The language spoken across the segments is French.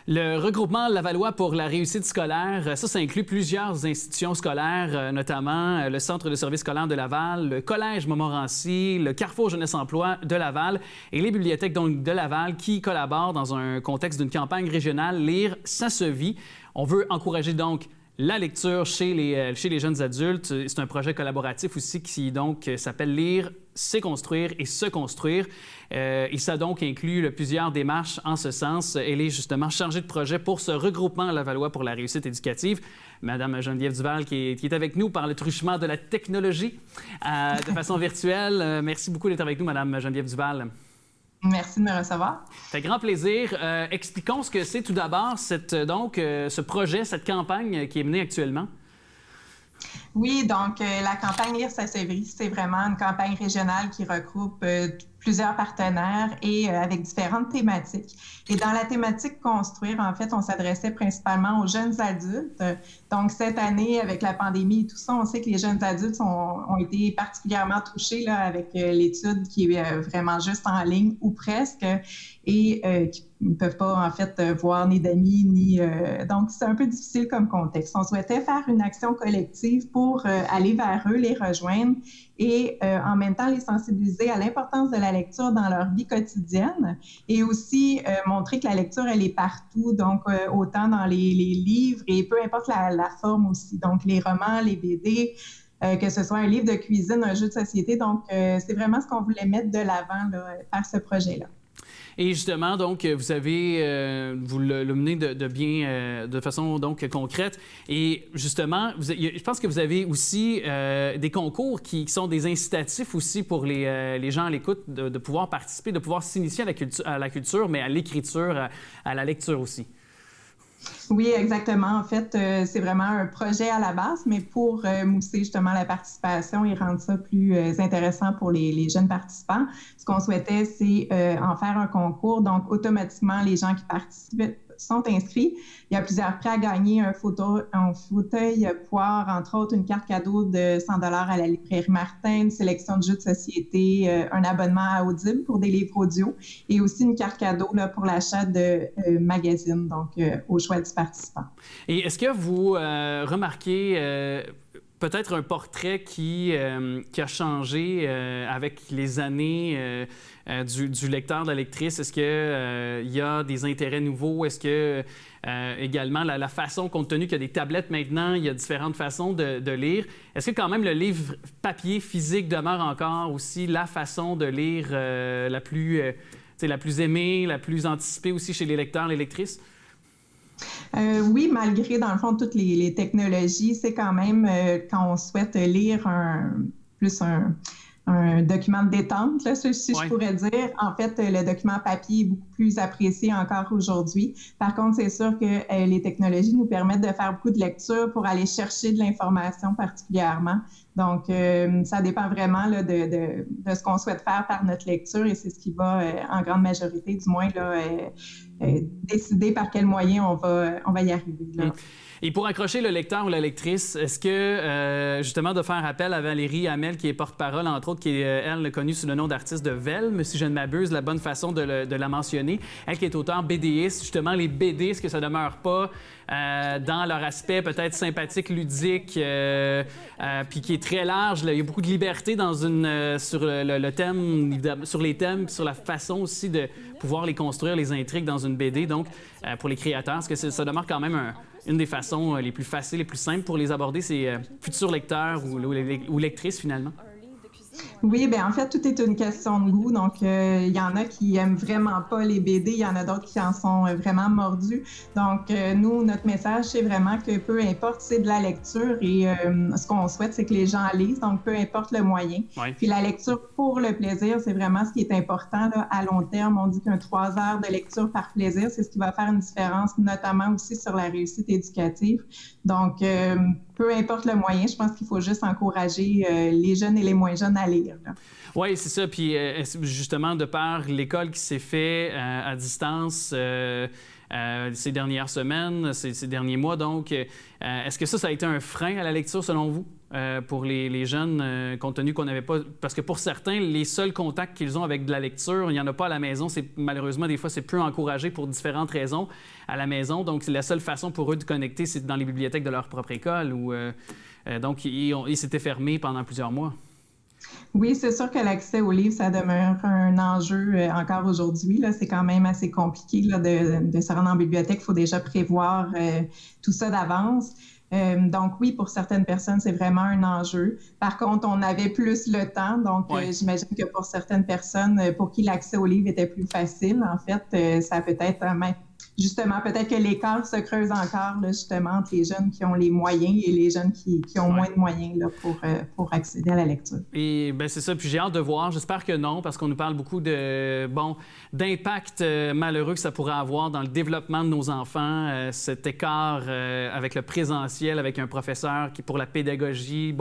Le regroupement Lavallois pour la réussite scolaire, ça inclut plusieurs institutions scolaires, notamment le Centre de services scolaires de Laval, le Collège Montmorency, le Carrefour Jeunesse-Emploi de Laval et les bibliothèques donc, de Laval qui collaborent dans un contexte d'une campagne régionale Lire, ça se vit. On veut encourager donc la lecture chez les jeunes adultes. C'est un projet collaboratif aussi qui donc s'appelle Lire, c'est construire et se construire. Et ça donc inclut plusieurs démarches en ce sens. Elle est justement chargée de projet pour ce regroupement Lavallois pour la réussite éducative. Madame Geneviève Duval qui est avec nous par le truchement de la technologie de façon virtuelle. Merci beaucoup d'être avec nous, Madame Geneviève Duval. Merci de me recevoir. Ça fait grand plaisir. Expliquons ce que c'est tout d'abord, ce projet, cette campagne qui est menée actuellement. Oui, donc la campagne Lire, ça se vit, c'est vraiment une campagne régionale qui regroupe plusieurs partenaires et avec différentes thématiques. Et dans la thématique construire, en fait, on s'adressait principalement aux jeunes adultes. Donc, cette année, avec la pandémie et tout ça, on sait que les jeunes adultes ont été particulièrement touchés là, avec l'étude qui est vraiment juste en ligne ou presque et qui ne peuvent pas, en fait, voir ni d'amis, ni... Donc, c'est un peu difficile comme contexte. On souhaitait faire une action collective pour aller vers eux, les rejoindre et en même temps les sensibiliser à l'importance de la lecture dans leur vie quotidienne et aussi montrer que la lecture, elle est partout, donc autant dans les livres et peu importe la forme aussi, donc les romans, les BD, que ce soit un livre de cuisine, un jeu de société. Donc, c'est vraiment ce qu'on voulait mettre de l'avant par ce projet-là. Et justement, donc, vous le menez de façon donc concrète. Et justement, je pense que vous avez aussi des concours qui sont des incitatifs aussi pour les gens à l'écoute de pouvoir participer, de pouvoir s'initier à la culture, mais à l'écriture, à la lecture aussi. Oui, exactement. En fait, c'est vraiment un projet à la base, mais pour mousser justement la participation et rendre ça plus intéressant pour les jeunes participants, ce qu'on souhaitait, c'est en faire un concours. Donc, automatiquement, les gens qui participent sont inscrits. Il y a plusieurs prix à gagner, un fauteuil poire, entre autres, une carte cadeau de 100 $ à la librairie Martin, une sélection de jeux de société, un abonnement à Audible pour des livres audio et aussi une carte cadeau là, pour l'achat de magazines, donc au choix du participant. Et est-ce que vous remarquez peut-être un portrait qui a changé avec les années du lecteur, de la lectrice? Est-ce qu'il y a des intérêts nouveaux? Est-ce que également la façon, compte tenu qu'il y a des tablettes maintenant, il y a différentes façons de lire, est-ce que quand même le livre papier physique demeure encore aussi la façon de lire la plus aimée, la plus anticipée aussi chez les lecteurs, les lectrices? Oui, malgré, dans le fond, toutes les technologies, c'est quand même, quand on souhaite lire un document de détente, là, si je pourrais dire. En fait, le document papier est beaucoup plus apprécié encore aujourd'hui. Par contre, c'est sûr que les technologies nous permettent de faire beaucoup de lectures pour aller chercher de l'information particulièrement. Donc, ça dépend vraiment là, de ce qu'on souhaite faire par notre lecture et c'est ce qui va, en grande majorité, du moins, là, décider par quel moyen on va y arriver. Là. Et pour accrocher le lecteur ou la lectrice, est-ce que, justement, de faire appel à Valérie Hamel, qui est porte-parole, entre autres, qui est, elle, connue sous le nom d'artiste de Velm, si je ne m'abuse, la bonne façon de la mentionner, elle qui est auteure BDiste, justement, les BD, est-ce que ça demeure pas dans leur aspect peut-être sympathique, ludique, puis qui est très large, là, il y a beaucoup de liberté sur le thème, sur les thèmes, sur la façon aussi de pouvoir les construire, les intrigues dans une BD, donc, pour les créateurs, est-ce que ça demeure quand même une des façons les plus faciles, les plus simples pour les aborder, ces futurs lecteurs ou lectrices, finalement? Oui, bien en fait, tout est une question de goût. Donc, il y en a qui aiment vraiment pas les BD, il y en a d'autres qui en sont vraiment mordus. Donc, nous, notre message, c'est vraiment que peu importe, c'est de la lecture et ce qu'on souhaite, c'est que les gens lisent, donc peu importe le moyen. Oui. Puis la lecture pour le plaisir, c'est vraiment ce qui est important là, à long terme. On dit qu'un 3 heures de lecture par plaisir, c'est ce qui va faire une différence, notamment aussi sur la réussite éducative. Donc, peu importe le moyen, je pense qu'il faut juste encourager les jeunes et les moins jeunes à lire. Oui, c'est ça. Puis justement, de par l'école qui s'est faite à distance, ces dernières semaines, ces derniers mois. Donc, est-ce que ça a été un frein à la lecture selon vous pour les jeunes, compte tenu qu'on n'avait pas... Parce que pour certains, les seuls contacts qu'ils ont avec de la lecture, il n'y en a pas à la maison. Malheureusement, des fois, c'est peu encouragé pour différentes raisons à la maison. Donc, la seule façon pour eux de connecter, c'est dans les bibliothèques de leur propre école. Donc, ils s'étaient fermés pendant plusieurs mois. Oui, c'est sûr que l'accès aux livres, ça demeure un enjeu encore aujourd'hui. C'est quand même assez compliqué là, de se rendre en bibliothèque. Il faut déjà prévoir tout ça d'avance. Donc oui, pour certaines personnes, c'est vraiment un enjeu. Par contre, on avait plus le temps. Donc, j'imagine que pour certaines personnes, pour qui l'accès aux livres était plus facile, en fait, ça peut être... Justement, peut-être que l'écart se creuse encore, là, justement, entre les jeunes qui ont les moyens et les jeunes qui ont moins de moyens là, pour accéder à la lecture. Et bien, c'est ça. Puis j'ai hâte de voir. J'espère que non, parce qu'on nous parle beaucoup d'impact malheureux que ça pourrait avoir dans le développement de nos enfants, cet écart avec le présentiel, avec un professeur qui, pour la pédagogie,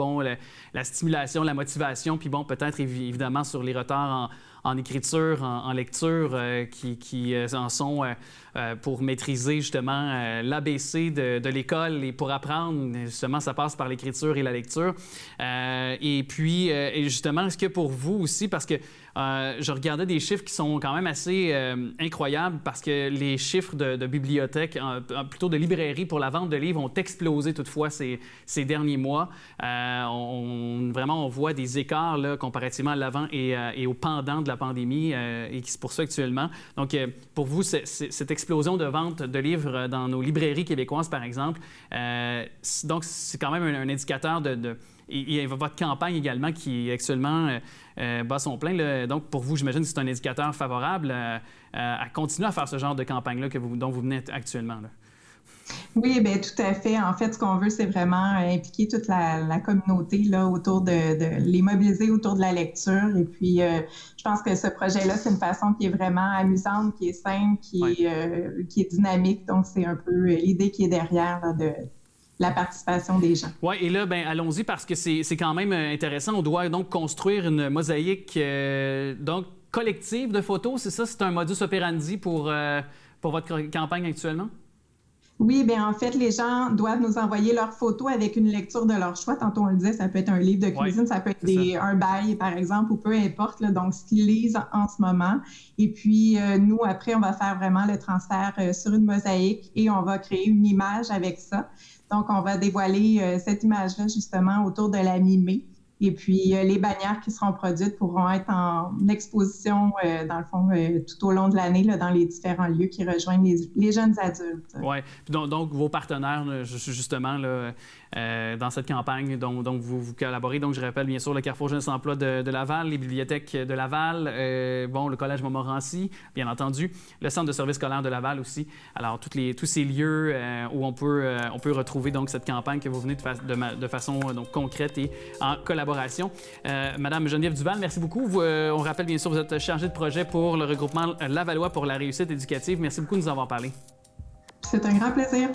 la stimulation, la motivation, puis peut-être évidemment sur les retards en écriture, en lecture, qui en sont pour maîtriser justement l'ABC de l'école, et pour apprendre, justement, ça passe par l'écriture et la lecture. Et puis, justement, est-ce que pour vous aussi, parce que je regardais des chiffres qui sont quand même assez incroyables, parce que les chiffres de bibliothèques, plutôt de librairies pour la vente de livres, ont explosé toutefois ces derniers mois. Vraiment, on voit des écarts là, comparativement à l'avant et au pendant de la pandémie, et qui se poursuit actuellement. Donc, pour vous, cette explosion de vente de livres dans nos librairies québécoises, par exemple, donc c'est quand même un indicateur Il y a votre campagne également qui actuellement bat son plein. Là. Donc, pour vous, j'imagine que c'est un indicateur favorable à continuer à faire ce genre de campagne-là dont vous venez actuellement. Là. Oui, bien, tout à fait. En fait, ce qu'on veut, c'est vraiment impliquer toute la communauté là, autour les mobiliser autour de la lecture. Et puis, je pense que ce projet-là, c'est une façon qui est vraiment amusante, qui est simple, qui est dynamique. Donc, c'est un peu l'idée qui est derrière là, de la participation des gens. Oui, et là, bien, allons-y, parce que c'est quand même intéressant. On doit donc construire une mosaïque collective de photos. C'est ça? C'est un modus operandi pour votre campagne actuellement? Oui, bien en fait, les gens doivent nous envoyer leurs photos avec une lecture de leur choix. Tantôt, on le disait, ça peut être un livre de cuisine, ça peut être un bail, par exemple, ou peu importe. Là, donc, ce qu'ils lisent en ce moment. Et puis, nous, après, on va faire vraiment le transfert sur une mosaïque et on va créer une image avec ça. Donc, on va dévoiler cette image-là, justement, autour de la mi-mai. Et puis, les bannières qui seront produites pourront être en exposition, dans le fond, tout au long de l'année, là, dans les différents lieux qui rejoignent les jeunes adultes. Oui. Donc, vos partenaires, justement, là, dans cette campagne dont vous collaborez, donc je rappelle bien sûr le Carrefour Jeunesse Emploi de Laval, les bibliothèques de Laval, le Collège Montmorency, bien entendu, le Centre de services scolaires de Laval aussi. Alors, tous ces lieux où on peut retrouver donc cette campagne que vous venez de façon donc, concrète et en collaboration. Madame Geneviève Duval, merci beaucoup. On rappelle bien sûr, vous êtes chargée de projet pour le regroupement Lavallois pour la réussite éducative. Merci beaucoup de nous avoir parlé. C'est un grand plaisir.